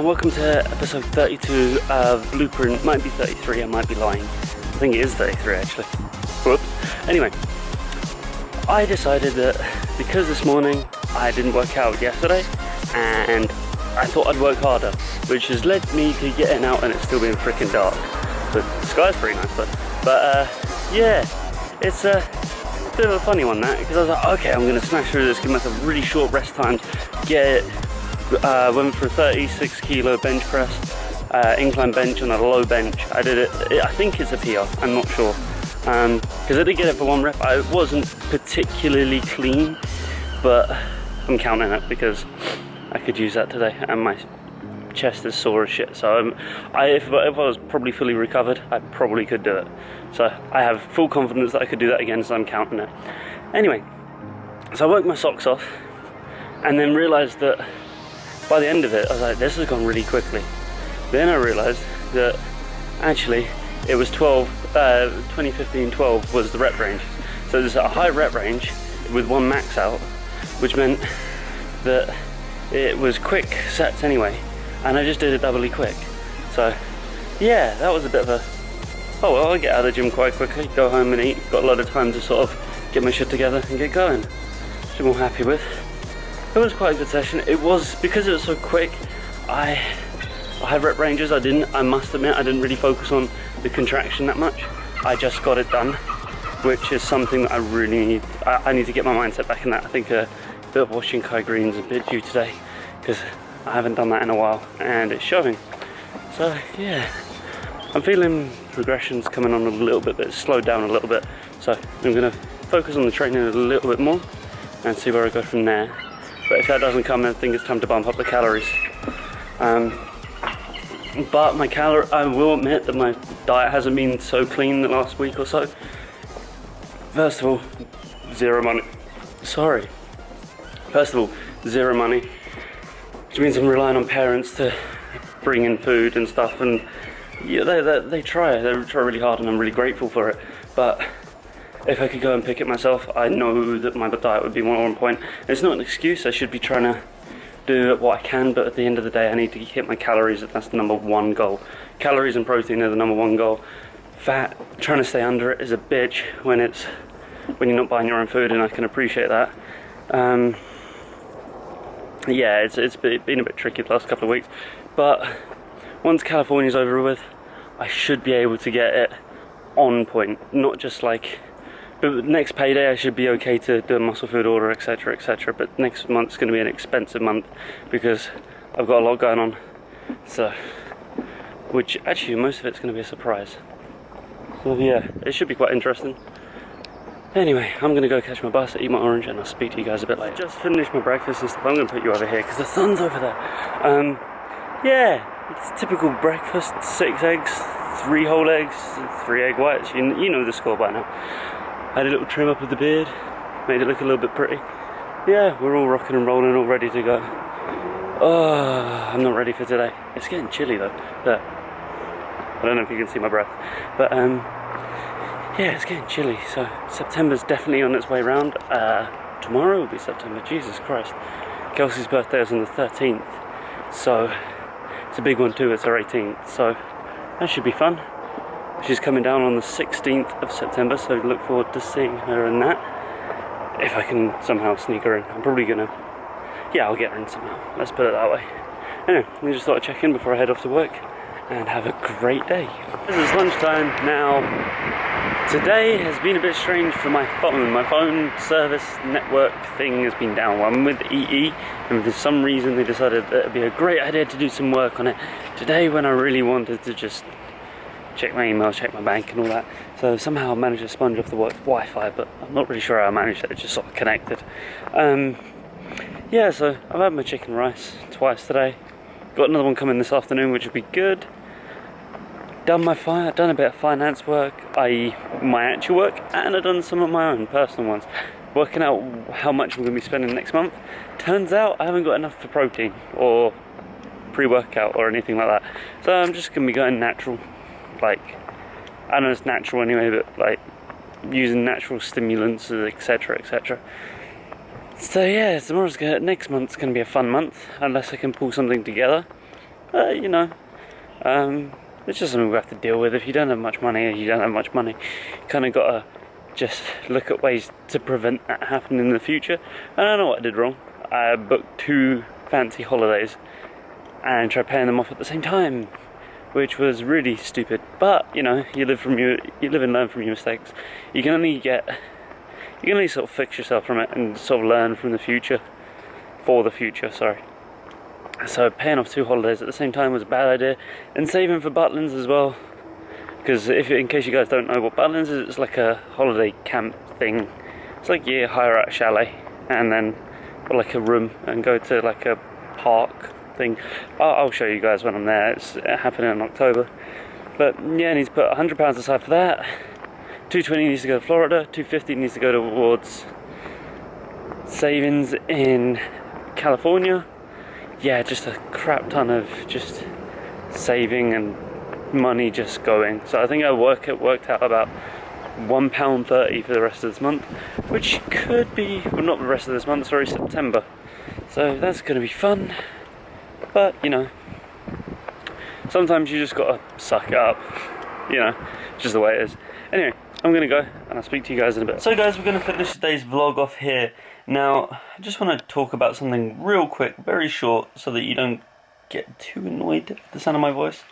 and welcome to episode 32 of Blueprint. Might be 33, I might be lying. I think it is 33 actually. Whoops. Anyway, I decided that because this morning I didn't work out yesterday and I thought I'd work harder, which has led me to getting out and it's still being freaking dark. But the sky's pretty nice though. But yeah, it's a bit of a funny one that, because I was like, okay, I'm gonna smash through this, give myself really short rest times, get it. Went for a 36 kilo bench press, incline bench on a low bench. I did it, I think it's a PR, I'm not sure. Because I did get it for one rep. It wasn't particularly clean, but I'm counting it because I could use that today and my chest is sore as shit. So if I was probably fully recovered, I probably could do it. So I have full confidence that I could do that again, so I'm counting it. Anyway, so I worked my socks off and then realised that by the end of it, I was like, this has gone really quickly. Then I realised that actually it was 2015-12 was the rep range. So there's a high rep range with one max out, which meant that it was quick sets anyway, and I just did it doubly quick. So yeah, that was a bit of a, oh well, I get out of the gym quite quickly, go home and eat, got a lot of time to sort of get my shit together and get going, which I'm all happy with. It was quite a good session. It was, because it was so quick, I had rep ranges. I must admit, I didn't really focus on the contraction that much. I just got it done, which is something that I really need. I need to get my mindset back in that. I think a bit of washing Kai Green's a bit due today, because I haven't done that in a while, and it's showing. So yeah, I'm feeling progression's coming on a little bit, but it's slowed down a little bit. So I'm gonna focus on the training a little bit more and see where I go from there. But if that doesn't come, I think it's time to bump up the calories. But I will admit that my diet hasn't been so clean the last week or so. First of all, zero money, which means I'm relying on parents to bring in food and stuff, and yeah, they try really hard, and I'm really grateful for it. But if I could go and pick it myself, I know that my diet would be more on point. It's not an excuse, I should be trying to do what I can, but at the end of the day I need to hit my calories. That's the number one goal. Calories and protein are the number one goal. Fat, trying to stay under it is a bitch when you're not buying your own food, and I can appreciate that. Yeah, it's been a bit tricky the last couple of weeks, but once California's over with, I should be able to get it on point, not just like, but next payday I should be okay to do a muscle food order, etc, etc. But next month's going to be an expensive month because I've got a lot going on, so, which actually most of it's going to be a surprise. So yeah, it should be quite interesting. Anyway, I'm going to go catch my bus, eat my orange, and I'll speak to you guys a bit later. I just finished my breakfast and stuff. I'm going to put you over here because the sun's over there. Yeah, it's typical breakfast: 6 eggs, 3 whole eggs, 3 egg whites. You know the score by now. I had a little trim up of the beard, made it look a little bit pretty. Yeah, we're all rocking and rolling, all ready to go. Oh, I'm not ready for today. It's getting chilly though. Look. I don't know if you can see my breath, but yeah, it's getting chilly. So September's definitely on its way round. Tomorrow will be September. Jesus Christ. Kelsey's birthday is on the 13th, so it's a big one too. It's her 18th, so that should be fun. She's coming down on the 16th of September, so look forward to seeing her in that. If I can somehow sneak her in. I'm probably gonna, yeah, I'll get her in somehow. Let's put it that way. Anyway, I just thought I'd check in before I head off to work, and have a great day. This is lunchtime now. Today has been a bit strange for my phone. My phone service network thing has been down. I'm with EE, and for some reason they decided that it'd be a great idea to do some work on it today when I really wanted to just check my email, check my bank and all that. So somehow I managed to sponge off the work Wi-Fi, but I'm not really sure how I managed it. It just sort of connected. Yeah, so I've had my chicken rice twice today. Got another one coming this afternoon, which would be good. Done a bit of finance work, i.e. my actual work, and I've done some of my own personal ones. Working out how much I'm going to be spending next month. Turns out I haven't got enough for protein or pre-workout or anything like that. So I'm just going to be going natural. Like, I know it's natural anyway, but like using natural stimulants, etc, etc. So yeah, next month's going to be a fun month, unless I can pull something together. You know, it's just something we have to deal with. If you don't have much money, you don't have much money. You kind of got to just look at ways to prevent that happening in the future. And I know what I did wrong. I booked 2 fancy holidays and tried paying them off at the same time, which was really stupid. But you know, you live and learn from your mistakes. You can only sort of fix yourself from it and sort of learn from the future, for the future. Sorry. So paying off 2 holidays at the same time was a bad idea, and saving for Butlins as well. Because in case you guys don't know what Butlins is, it's like a holiday camp thing. It's like you hire out a chalet and then, or like a room, and go to like a park thing. I'll show you guys when I'm there. It's happening in October. But yeah, I need to put £100 aside for that. 220 needs to go to Florida. 250 needs to go towards savings in California. Yeah, just a crap ton of just saving and money just going. So I think it worked out about £1.30 for the rest of this month, which could be, well, not the rest of this month, sorry, September. So that's going to be fun. But you know, sometimes you just gotta suck it up. You know, just the way it is. Anyway, I'm gonna go and I'll speak to you guys in a bit. So guys, we're gonna finish today's vlog off here. Now, I just want to talk about something real quick, very short, so that you don't get too annoyed at the sound of my voice.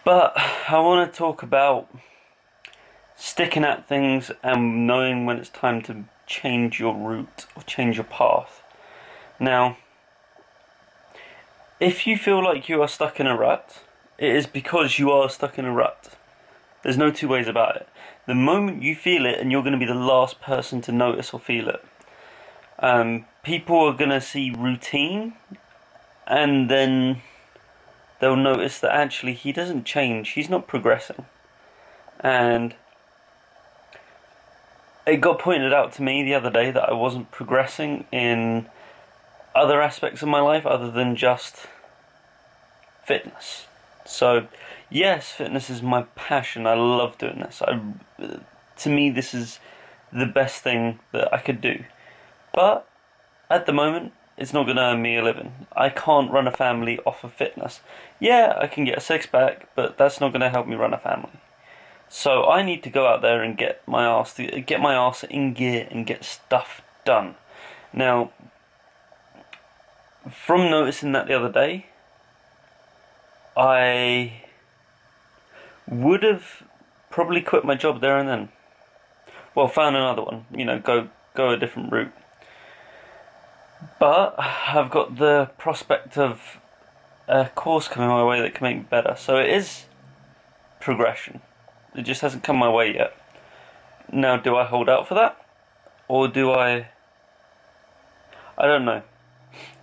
But I want to talk about sticking at things and knowing when it's time to change your route or change your path. Now, if you feel like you are stuck in a rut, it is because you are stuck in a rut. There's no 2 ways about it. The moment you feel it, and you're going to be the last person to notice or feel it. People are going to see routine, and then they'll notice that actually he doesn't change, he's not progressing. And it got pointed out to me the other day that I wasn't progressing in other aspects of my life other than just fitness. So yes, fitness is my passion. I love doing this. To me, this is the best thing that I could do. But at the moment, it's not going to earn me a living. I can't run a family off of fitness. Yeah, I can get a 6-pack, but that's not going to help me run a family. So I need to go out there and get my ass in gear and get stuff done. Now, from noticing that the other day, I would have probably quit my job there and then. Well, found another one, you know, go a different route. But I've got the prospect of a course coming my way that can make me better. So it is progression. It just hasn't come my way yet. Now, do I hold out for that? Or do I don't know.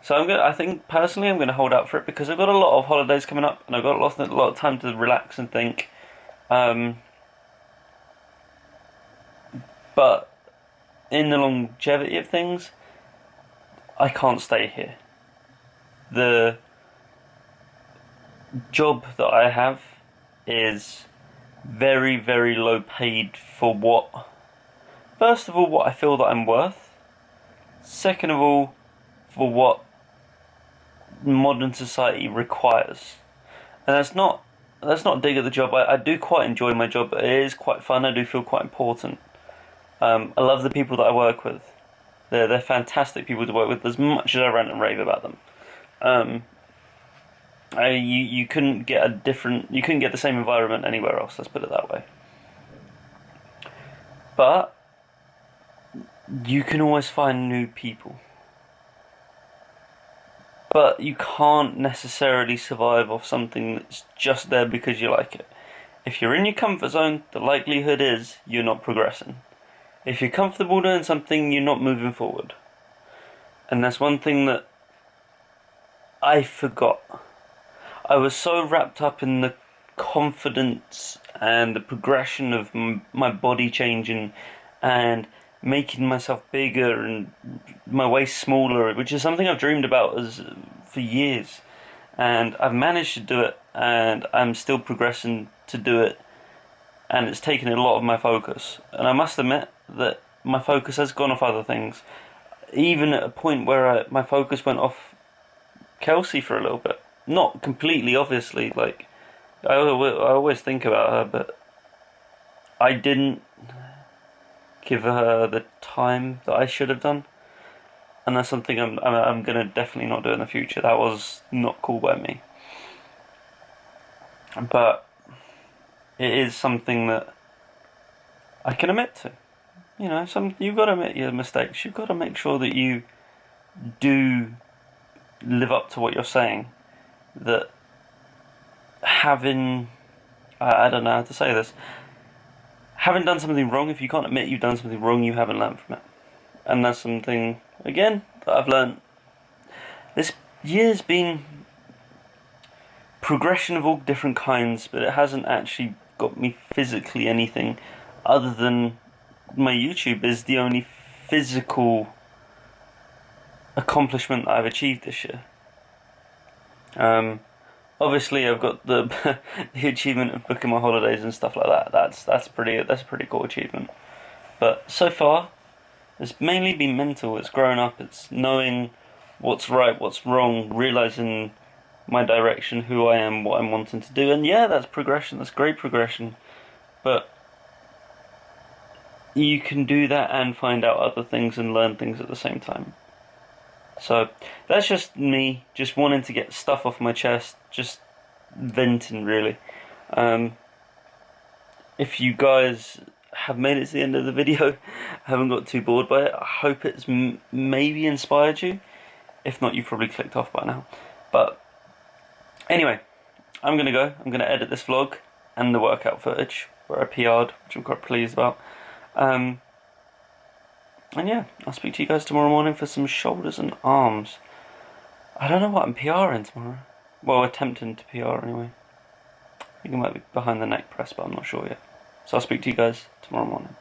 So I think personally I'm going to hold out for it because I've got a lot of holidays coming up and I've got a lot of time to relax and think. But in the longevity of things, I can't stay here. The job that I have is very, very low paid for first of all, what I feel that I'm worth. Second of all, for what modern society requires. And that's not a dig at the job. I do quite enjoy my job. It is quite fun. I do feel quite important. I love the people that I work with. They're fantastic people to work with, as much as I rant and rave about them. You couldn't get the same environment anywhere else, let's put it that way. But you can always find new people. But you can't necessarily survive off something that's just there because you like it. If you're in your comfort zone, the likelihood is you're not progressing. If you're comfortable doing something, you're not moving forward. And that's one thing that I forgot. I was so wrapped up in the confidence and the progression of my body changing and making myself bigger and my waist smaller, which is something I've dreamed about for years. And I've managed to do it, and I'm still progressing to do it. And it's taken a lot of my focus. And I must admit that my focus has gone off other things. Even at a point where my focus went off Kelsey for a little bit. not completely, obviously. Like, I always think about her, but I didn't give her the time that I should have done, and that's something I'm gonna definitely not do in the future. That was not cool by me, but it is something that I can admit to. You know, you've got to admit your mistakes. You've got to make sure that you do live up to what you're saying. That having, I don't know how to say this, having done something wrong, if you can't admit you've done something wrong, you haven't learned from it. And that's something, again, that I've learned. This year's been progression of all different kinds, but it hasn't actually got me physically anything other than my YouTube is the only physical accomplishment that I've achieved this year. Obviously, I've got the achievement of booking my holidays and stuff like that. That's a pretty cool achievement. But so far, it's mainly been mental. It's growing up. It's knowing what's right, what's wrong, realizing my direction, who I am, what I'm wanting to do. And yeah, that's progression. That's great progression. But you can do that and find out other things and learn things at the same time. So that's just me, just wanting to get stuff off my chest, just venting really. If you guys have made it to the end of the video, haven't got too bored by it, I hope it's maybe inspired you. If not, you've probably clicked off by now. But anyway, I'm gonna go. I'm gonna edit this vlog and the workout footage where I PR'd, which I'm quite pleased about. And yeah, I'll speak to you guys tomorrow morning for some shoulders and arms. I don't know what I'm PRing tomorrow. Well, attempting to PR anyway. I think it might be behind the neck press, but I'm not sure yet. So I'll speak to you guys tomorrow morning.